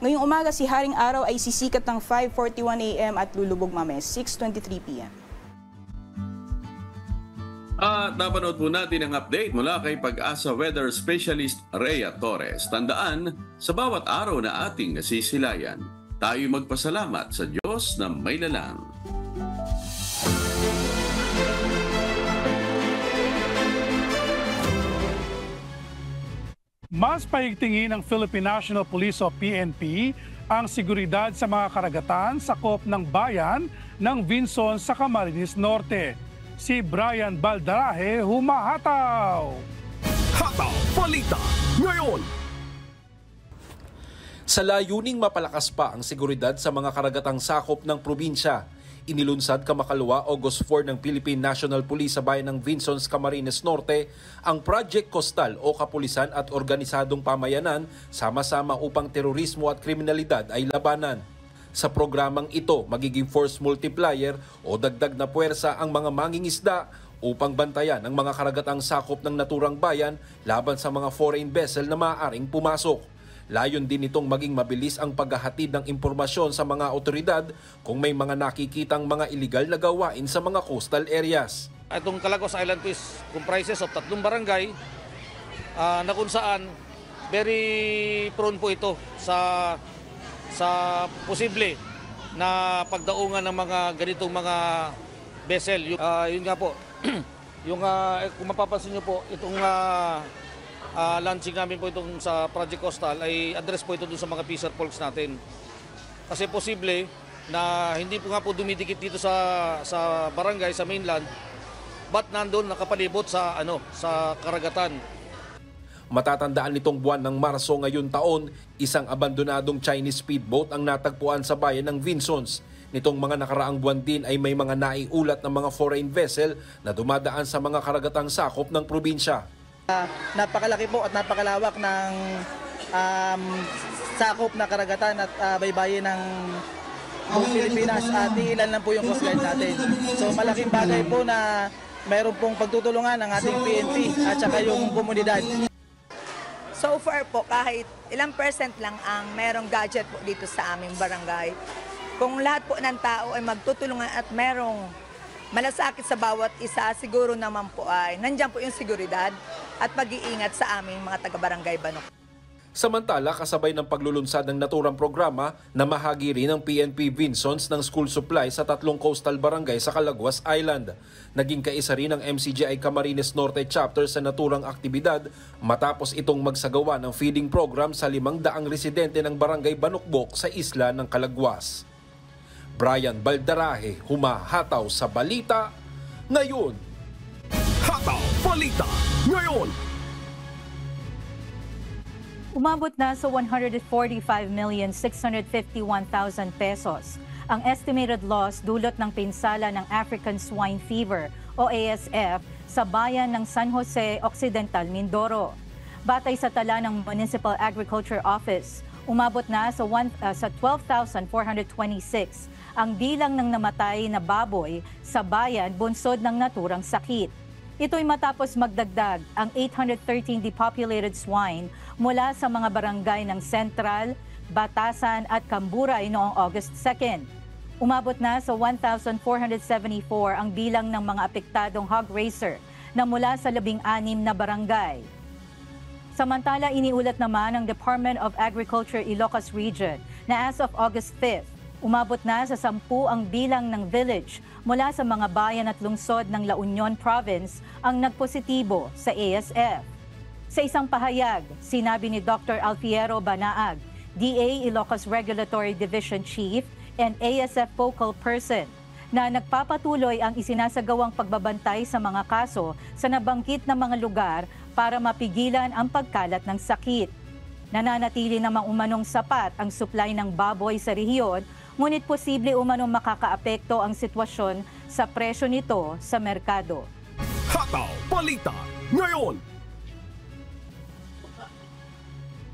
S4: Ngayong umaga, si Haring Araw ay sisikat ng 5:41 a.m. at lulubog mamaya 6:23 p.m.
S3: At napanood po natin ang update mula kay Pag-asa Weather Specialist Rhea Torres. Tandaan, sa bawat araw na ating nasisilayan, tayo magpasalamat sa Diyos na may lalang.
S5: Mas paigtingin ng Philippine National Police o PNP ang seguridad sa mga karagatan sakop ng bayan ng Vinson sa Camarines Norte. Si Brian Baldarahe humahataw.
S2: Hataw Balita Ngayon.
S22: Sa layuning mapalakas pa ang seguridad sa mga karagatang sakop ng probinsya, inilunsad kamakalawa August 4 ng Philippine National Police sa bayan ng Vinson, Camarines Norte ang Project Coastal o Kapulisan at Organisadong Pamayanan sama-sama upang terorismo at kriminalidad ay labanan. Sa programang ito, magiging force multiplier o dagdag na puwersa ang mga mangingisda upang bantayan ang mga karagatang sakop ng naturang bayan laban sa mga foreign vessel na maaaring pumasok. Layon din itong maging mabilis ang paghahatid ng impormasyon sa mga otoridad kung may mga nakikitang mga iligal na gawain sa mga coastal areas.
S23: Itong Calagos Island po is comprises of 3 barangay na kung saan very prone po ito sa posible na pagdaungan ng mga ganitong mga vessel. Yun nga po, yung kung mapapansin nyo po, itong launching namin po itong sa Project Coastal ay address po ito dun sa mga fisher folks natin. Kasi posible na hindi po nga po dumidikit dito sa barangay, sa mainland, but nandun nakapalibot sa karagatan.
S22: Matatandaan nitong buwan ng Marso ngayon taon, isang abandonadong Chinese speedboat ang natagpuan sa bayan ng Vinsons. Nitong mga nakaraang buwan din ay may mga naiulat ng mga foreign vessel na dumadaan sa mga karagatang sakop ng probinsya.
S24: Napakalaki po at napakalawak ng sakop na karagatan at baybayin ng buong Pilipinas at ilan lang po yung coast guard natin. So malaking bagay po na mayroon pong pagtutulungan ng ating PNP at saka yung komunidad.
S4: So
S6: So far po, kahit ilang % lang ang merong gadget po dito sa aming barangay, kung lahat po ng tao ay magtutulungan at merong malasakit sa bawat isa, siguro naman po ay nandiyan po yung seguridad at pag-iingat sa aming mga taga-barangay Banok.
S22: Samantala, kasabay ng paglulunsad ng naturang programa, namahagi rin ng PNP Vinsons ng school supply sa 3 coastal barangay sa Calaguas Island. Naging kaisa rin ng MCGI Camarines Norte chapter sa naturang aktibidad matapos itong magsagawa ng feeding program sa 500 residente ng barangay Banokbok sa isla ng Calaguas. Brian Baldarahe, humahataw sa balita ngayon.
S2: Hataw Balita ngayon.
S1: Umabot na sa 145,651,000 pesos ang estimated loss dulot ng pinsala ng African Swine Fever o ASF sa bayan ng San Jose Occidental, Mindoro. Batay sa tala ng Municipal Agriculture Office, umabot na sa 12,426 ang bilang ng namatay na baboy sa bayan bunsod ng naturang sakit. Ito'y matapos magdagdag ang 813 depopulated swine mula sa mga barangay ng Sentral, Batasan at Camburay noong August 2. Umabot na sa 1,474 ang bilang ng mga apektadong hog raiser na mula sa 16 na barangay. Samantala, iniulat naman ng Department of Agriculture Ilocos Region na as of August 5, umabot na sa 10 ang bilang ng village mula sa mga bayan at lungsod ng La Union Province ang nagpositibo sa ASF. Sa isang pahayag, sinabi ni Dr. Alfiero Banaag, DA Ilocos Regulatory Division Chief and ASF Focal Person, na nagpapatuloy ang isinasagawang pagbabantay sa mga kaso sa nabanggit na mga lugar para mapigilan ang pagkalat ng sakit. Nananatili namang umanong sapat ang supply ng baboy sa rehiyon, ngunit posible umanong makakaapekto ang sitwasyon sa presyo nito sa merkado.
S2: Hataw Balita ngayon.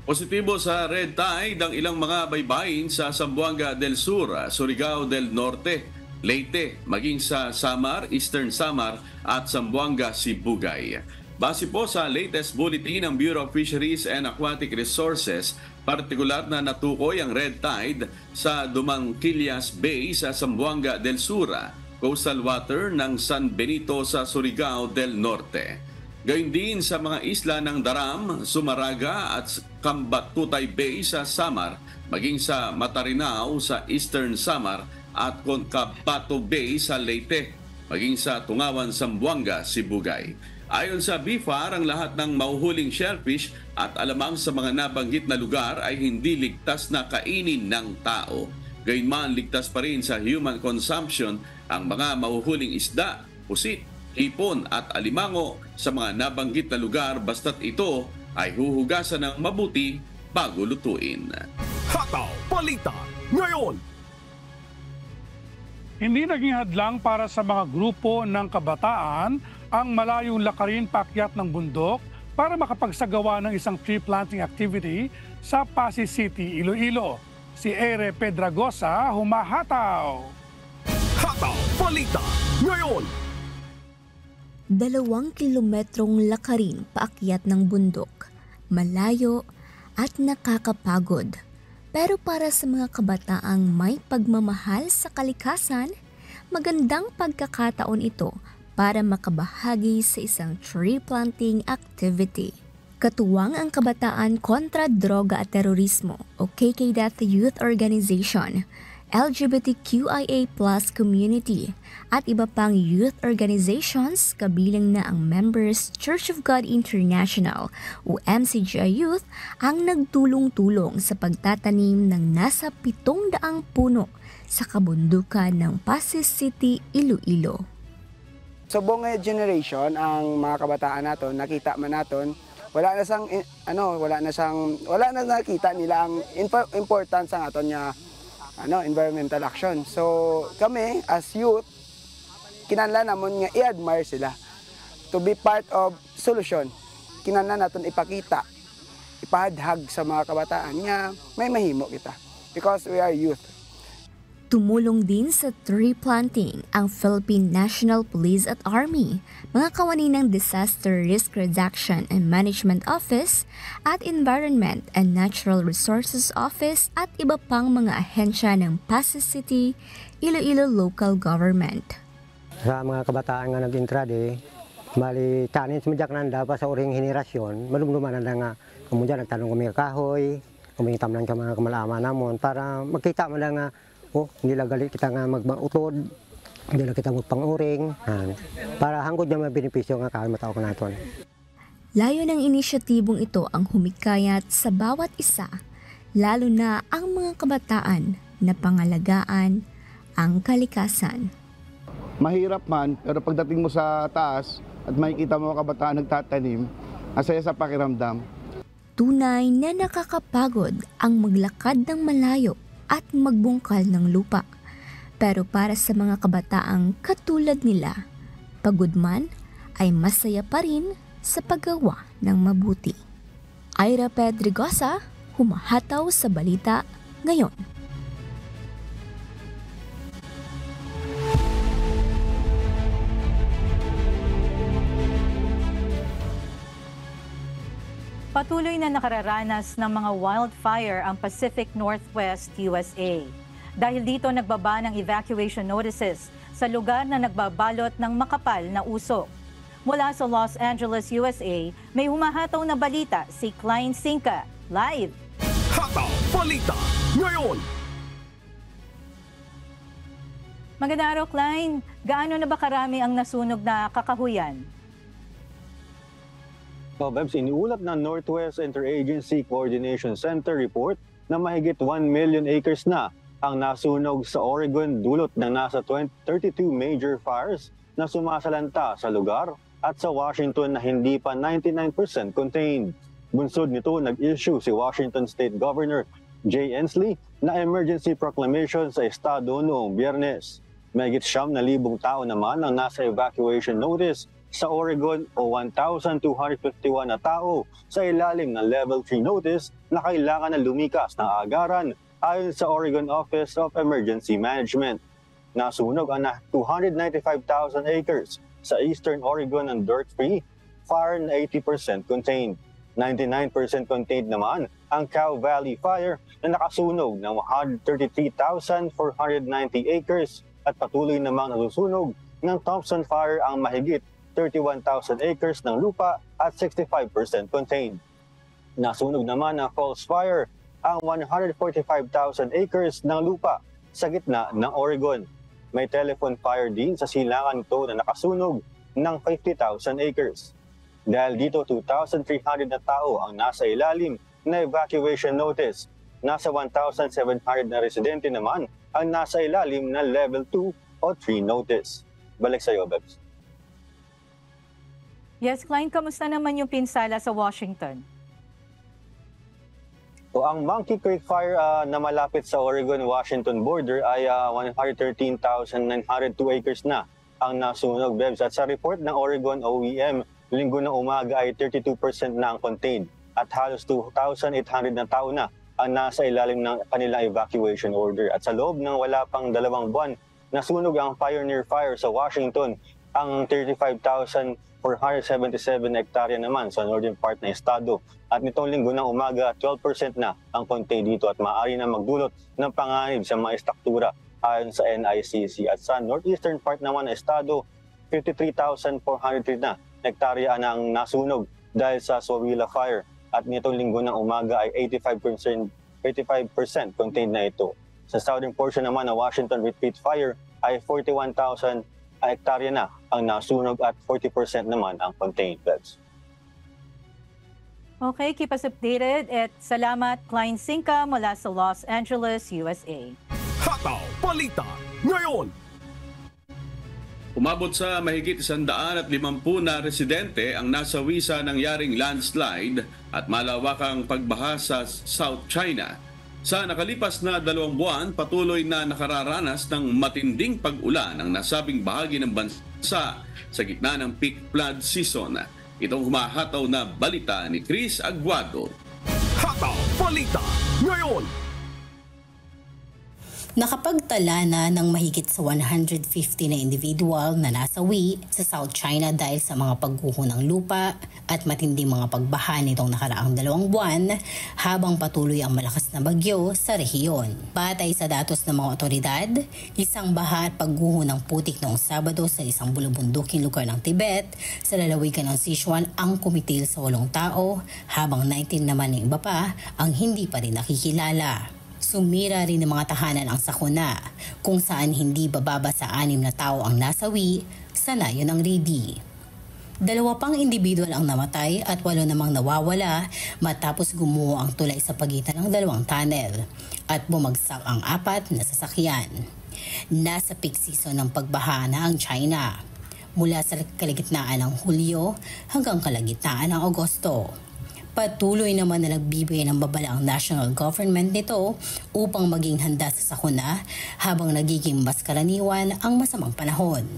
S3: Positibo sa red tide ang ilang mga baybayin sa Zamboanga del Sur, Surigao del Norte, Leyte, maging sa Samar, Eastern Samar at Zamboanga, Sibugay. Base po sa latest bulletin ng Bureau of Fisheries and Aquatic Resources, partikular na natukoy ang red tide sa Dumangquillas Bay sa Zamboanga del Sur, coastal water ng San Benito sa Surigao del Norte. Gayun din sa mga isla ng Daram, Sumaraga at Cambatutay Bay sa Samar, maging sa Matarinao sa Eastern Samar at Concabato Bay sa Leyte, maging sa Tungawan, Zamboanga, Sibugay. Ayon sa BIFAR, ang lahat ng mahuhuling shellfish at alamang sa mga nabanggit na lugar ay hindi ligtas na kainin ng tao. Gayunman, ligtas pa rin sa human consumption ang mga mahuhuling isda, pusit, hipon at alimango sa mga nabanggit na lugar basta't ito ay huhugasan ng mabuti bago lutuin.
S2: Hataw Balita ngayon.
S5: Hindi naging hadlang para sa mga grupo ng kabataan ang malayong lakarin paakyat ng bundok para makapagsagawa ng isang tree planting activity sa Pasig City, Iloilo. Si Ere Pedragosa, humahataw.
S2: Hataw Balita ngayon.
S7: 2 kilometrong lakarin paakyat ng bundok, malayo at nakakapagod. Pero para sa mga kabataang may pagmamahal sa kalikasan, magandang pagkakataon ito para makabahagi sa isang tree planting activity. Katuwang ang Kabataan Kontra Droga at Terorismo o KKDAT Youth Organization, LGBTQIA+ community at iba pang youth organizations kabilang na ang members Church of God International o MCGI Youth ang nagtulong-tulong sa pagtatanim ng nasa 700 puno sa kabundukan ng Pasig City, Iloilo.
S8: So buong generation ang mga kabataan naton nakita man naton wala na nakita nila ang importance ng aton nga environmental action. So kami as youth kinahanglan namon nga i-admire sila to be part of solution. Kinahanglan naton ipakita, ipahadhag sa mga kabataan nga may mahimo kita because we are youth.
S7: Tumulong din sa tree planting ang Philippine National Police at Army, mga kawani ng Disaster Risk Reduction and Management Office at Environment and Natural Resources Office at iba pang mga ahensya ng Pasay City, Iloilo Local Government.
S9: Sa mga kabataan nga nag-intrade, mali tanin sumidyak na dapat sa uring henerasyon, malumluman na nga, kemudian nagtanong kami kahoy, kami tamnan ka mga kamalaman namon para makita mo na nga, hindi lang galit kita nga magutod, hindi lang kita magpanguring, para hanggang na may benepisyo nga kahit matao ka natin.
S7: Layo ng inisyatibong ito ang humikayat sa bawat isa, lalo na ang mga kabataan na pangalagaan ang kalikasan.
S10: Mahirap man, pero pagdating mo sa taas at makikita mo ang kabataan nagtatanim, asaya sa pakiramdam.
S7: Tunay na nakakapagod ang maglakad ng malayo at magbungkal ng lupa. Pero para sa mga kabataang katulad nila, pagod man ay masaya pa rin sa paggawa ng mabuti. Ira Pedregosa, humahataw sa balita ngayon.
S1: Patuloy na nakararanas ng mga wildfire ang Pacific Northwest, USA. Dahil dito nagbaba ng evacuation notices sa lugar na nagbabalot ng makapal na usok. Mula sa Los Angeles, USA, may humahataw na balita si Klein Sinca, live.
S2: Hataw Balita ngayon.
S1: Magandang araw, Klein. Gaano na ba karami ang nasunog na kakahuyan?
S11: Bebs, iniulat ng Northwest Interagency Coordination Center report na mahigit 1 million acres na ang nasunog sa Oregon dulot ng nasa 32 major fires na sumasalanta sa lugar at sa Washington na hindi pa 99% contained. Bunsod nito, nag-issue si Washington State Governor Jay Inslee na emergency proclamation sa estado noong Biyernes. Mahigit 9,000 tao naman ang nasa evacuation notice sa Oregon o 1,251 na tao sa ilalim ng Level 3 notice na kailangan na lumikas ng agaran ayon sa Oregon Office of Emergency Management. Nasunog ang 295,000 acres sa Eastern Oregon ng dirt-free fire na 80% contained. 99% contained naman ang Cow Valley Fire na nakasunog ng 133,490 acres at patuloy namang nasusunog ng Thompson Fire ang mahigit 31,000 acres ng lupa at 65% contained. Nasunog naman ng Falls Fire ang 145,000 acres ng lupa sa gitna ng Oregon. May telephone fire din sa silangan nito na nakasunog ng 50,000 acres. Dahil dito 2,300 na tao ang nasa ilalim na evacuation notice. Nasa 1,700 na residente naman ang nasa ilalim na Level 2 o 3 notice. Balik sa iyo, Bebs.
S1: Yes, Klein, kamusta naman yung pinsala sa Washington?
S11: Ang Monkey Creek Fire na malapit sa Oregon-Washington border ay 113,902 acres na ang nasunog, Bebs. At sa report ng Oregon OEM, linggo ng umaga ay 32% na ang contained at halos 2,800 na tao na ang nasa ilalim ng kanilang evacuation order. At sa loob ng wala pang 2 buwan, nasunog ang Pioneer Fire sa Washington, ang 35,477 hektarya naman sa northern part ng estado. At nitong linggo ng umaga, 12% na ang contained dito at maaari na magdulot ng panganib sa mga estruktura ayon sa NICC. At sa northeastern part naman ng estado, 53,403 na hektarya na ang nasunog dahil sa Sowila Fire. At nitong linggo ng umaga ay 85% contained na ito. Sa southern portion naman ng Washington Retreat Fire ay 41,000 hektarya na ang nasunog at 40% naman ang contained, beds.
S1: Okay, keep us updated at salamat, Klein Sinca mula sa Los Angeles, USA.
S2: Hataw Balita ngayon.
S3: Umabot sa mahigit 150 na residente ang nasawi sa nangyaring landslide at malawakang pagbaha sa South China. Sa nakalipas na 2 buwan, patuloy na nakararanas ng matinding pag-ulan ang nasabing bahagi ng bansa sa gitna ng peak flood season. Itong humahataw na balita ni Chris Aguado.
S2: Hataw Balita ngayon.
S12: Nakapagtala na ng mahigit sa 150 na individual na nasawi sa South China dahil sa mga pagguho ng lupa at matinding mga pagbaha nitong nakaraang 2 buwan habang patuloy ang malakas na bagyo sa rehiyon. Batay sa datos ng mga otoridad, isang baha at pagguho ng putik noong Sabado sa isang bulubunduking lugar ng Tibet sa lalawigan ng Sichuan ang kumitil sa 8 tao habang 19 naman ng iba pa ang hindi pa rin nakikilala. Sumira rin ng mga tahanan ang sakuna kung saan hindi bababa sa 6 na tao ang nasawi sa nayon ng Ridi. 2 pang individual ang namatay at 8 namang nawawala matapos gumuho ang tulay sa pagitan ng 2 tunnel at bumagsak ang 4 na sasakyan. Nasa peak season ng pagbaha na ang China mula sa kalagitnaan ng Hulyo hanggang kalagitnaan ng Agosto. Patuloy naman na nagbibigay ng babala ang national government nito upang maging handa sa sakuna habang nagiging mas karaniwan ang masamang panahon.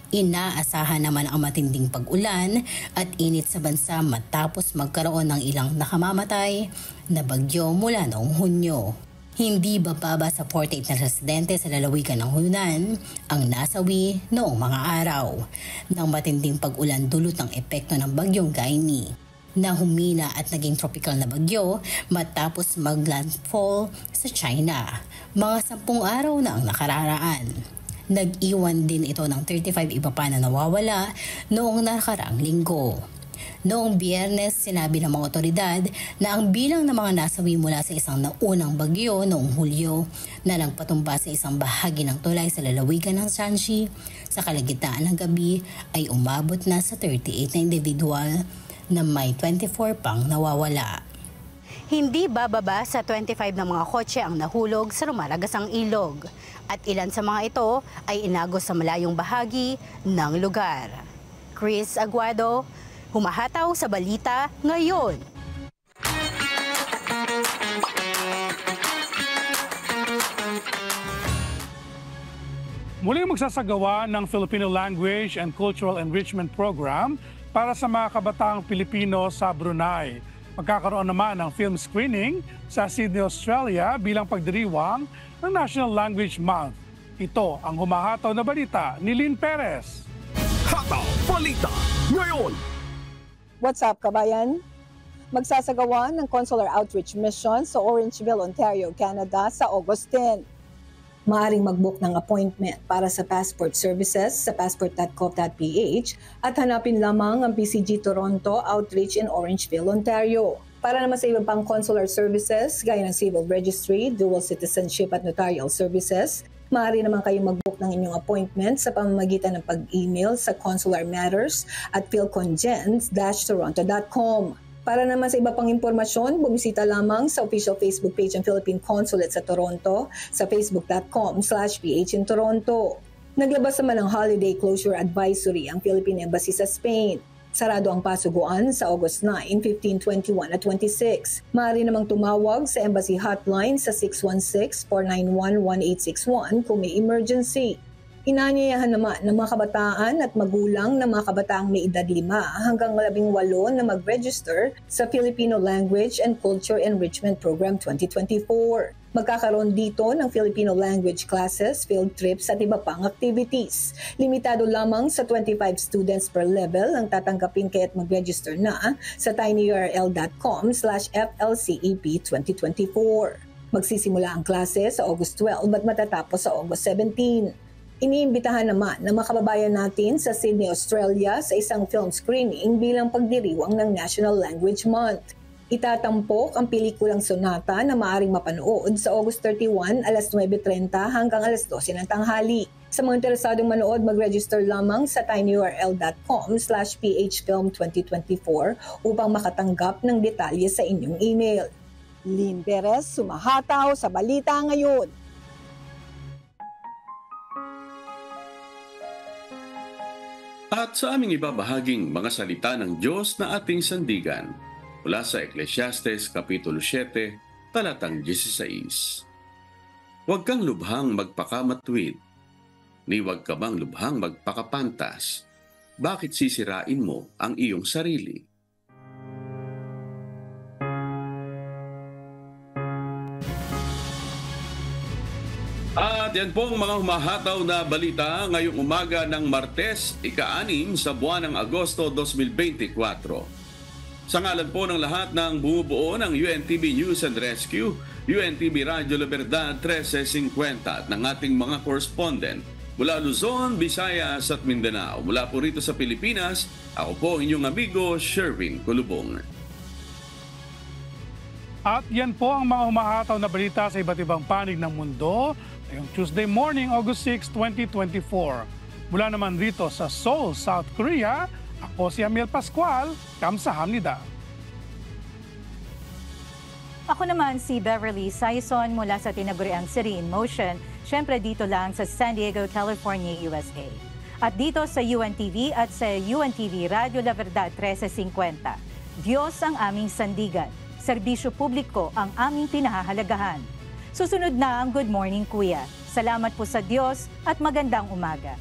S12: Inaasahan naman ang matinding pag-ulan at init sa bansa matapos magkaroon ng ilang nakamamatay na bagyo mula noong Hunyo. Hindi bababa sa 48 na residente sa lalawigan ng Hunan ang nasawi noong mga araw ng matinding pag-ulan dulot ng epekto ng bagyong Gaini na humina at naging tropical na bagyo matapos maglandfall sa China. Mga 10 araw na ang nakararaan. Nag-iwan din ito ng 35 iba pa na nawawala noong nakaraang linggo. Noong Biyernes, sinabi ng mga otoridad na ang bilang ng mga nasawi mula sa isang naunang bagyo noong Hulyo na nagpatumba sa isang bahagi ng tulay sa lalawigan ng Shanxi sa kalagitnaan ng gabi ay umabot na sa 38 na individual na may 24 pang nawawala.
S14: Hindi bababa sa 25 ng mga kotse ang nahulog sa lumalagasang ilog at ilan sa mga ito ay inagos sa malayong bahagi ng lugar. Chris Aguado, humahataw sa balita ngayon.
S5: Muling magsasagawa ng Filipino Language and Cultural Enrichment Program para sa mga kabataang Pilipino sa Brunei. Magkakaroon naman ng film screening sa Sydney, Australia bilang pagdiriwang ng National Language Month. Ito ang humahataw na balita ni Lynn Perez.
S2: Hataw Balita ngayon!
S15: What's up, kabayan? Magsasagawa ng Consular Outreach Mission sa Orangeville, Ontario, Canada sa August 10. Maaring mag-book ng appointment para sa passport services sa passport.gov.ph at hanapin lamang ang PCG Toronto Outreach in Orangeville, Ontario. Para naman sa iba pang consular services gaya ng civil registry, dual citizenship at notarial services, maaari naman kayong mag-book ng inyong appointment sa pamamagitan ng pag-email sa consularmatters@philcongens-toronto.com. Para naman sa iba pang impormasyon, bumisita lamang sa official Facebook page ng Philippine Consulate sa Toronto sa facebook.com/PH in Toronto. Naglabas naman ng holiday closure advisory ang Philippine Embassy sa Spain. Sarado ang pasuguan sa August 9, 15, 21 at 26. Maaari namang tumawag sa Embassy Hotline sa 616-491-1861 kung may emergency. Inaanyayahan naman ng mga kabataan at magulang ng mga kabataang may edad 5 hanggang 18 na mag-register sa Filipino Language and Culture Enrichment Program 2024. Magkakaroon dito ng Filipino language classes, field trips at iba pang activities. Limitado lamang sa 25 students per level ang tatanggapin kaya't mag-register na sa tinyurl.com/FLCEP 2024. Magsisimula ang klase sa August 12 at matatapos sa August 17. Iniimbitahan naman ng mga kababayan natin sa Sydney, Australia sa isang film screening bilang pagdiriwang ng National Language Month. Itatampok ang pelikulang Sonata na maaaring mapanood sa August 31, alas 9:30 hanggang alas 12 ng tanghali. Sa mga interesadong manood, mag-register lamang sa tinyurl.com/phfilm2024 upang makatanggap ng detalye sa inyong email. Lynn Perez, sumahataw sa balita ngayon.
S3: At sa aming ibabahaging mga salita ng Diyos na ating sandigan mula sa Ecclesiastes Kapitulo 7, talatang 16. Huwag kang lubhang magpakamatwid, ni huwag ka bang lubhang magpakapantas. Bakit sisirain mo ang iyong sarili? At yan pong mga humahataw na balita ngayong umaga ng Martes, ika-6 sa buwan ng Agosto 2024. Sa ngalan po ng lahat ng bumubuo ng UNTV News and Rescue, UNTV Radyo Libertad 1350 at ng ating mga correspondent mula Luzon, Visayas at Mindanao. Mula po rito sa Pilipinas, ako po inyong amigo Sherwin Kulubong.
S5: At yan po ang mga humahataw na balita sa iba't ibang panig ng mundo ngayong Tuesday morning, August 6, 2024. Mula naman rito sa Seoul, South Korea, ako si Amil Pascual, kamsahamnida.
S1: Ako naman si Beverly Saison mula sa tinaguriang City in Motion, syempre dito lang sa San Diego, California, USA. At dito sa UNTV at sa UNTV Radio La Verdad 1350. Diyos ang aming sandigan. Serbisyo publiko ang aming pinahahalagahan. Susunod na ang Good Morning Kuya. Salamat po sa Diyos at magandang umaga.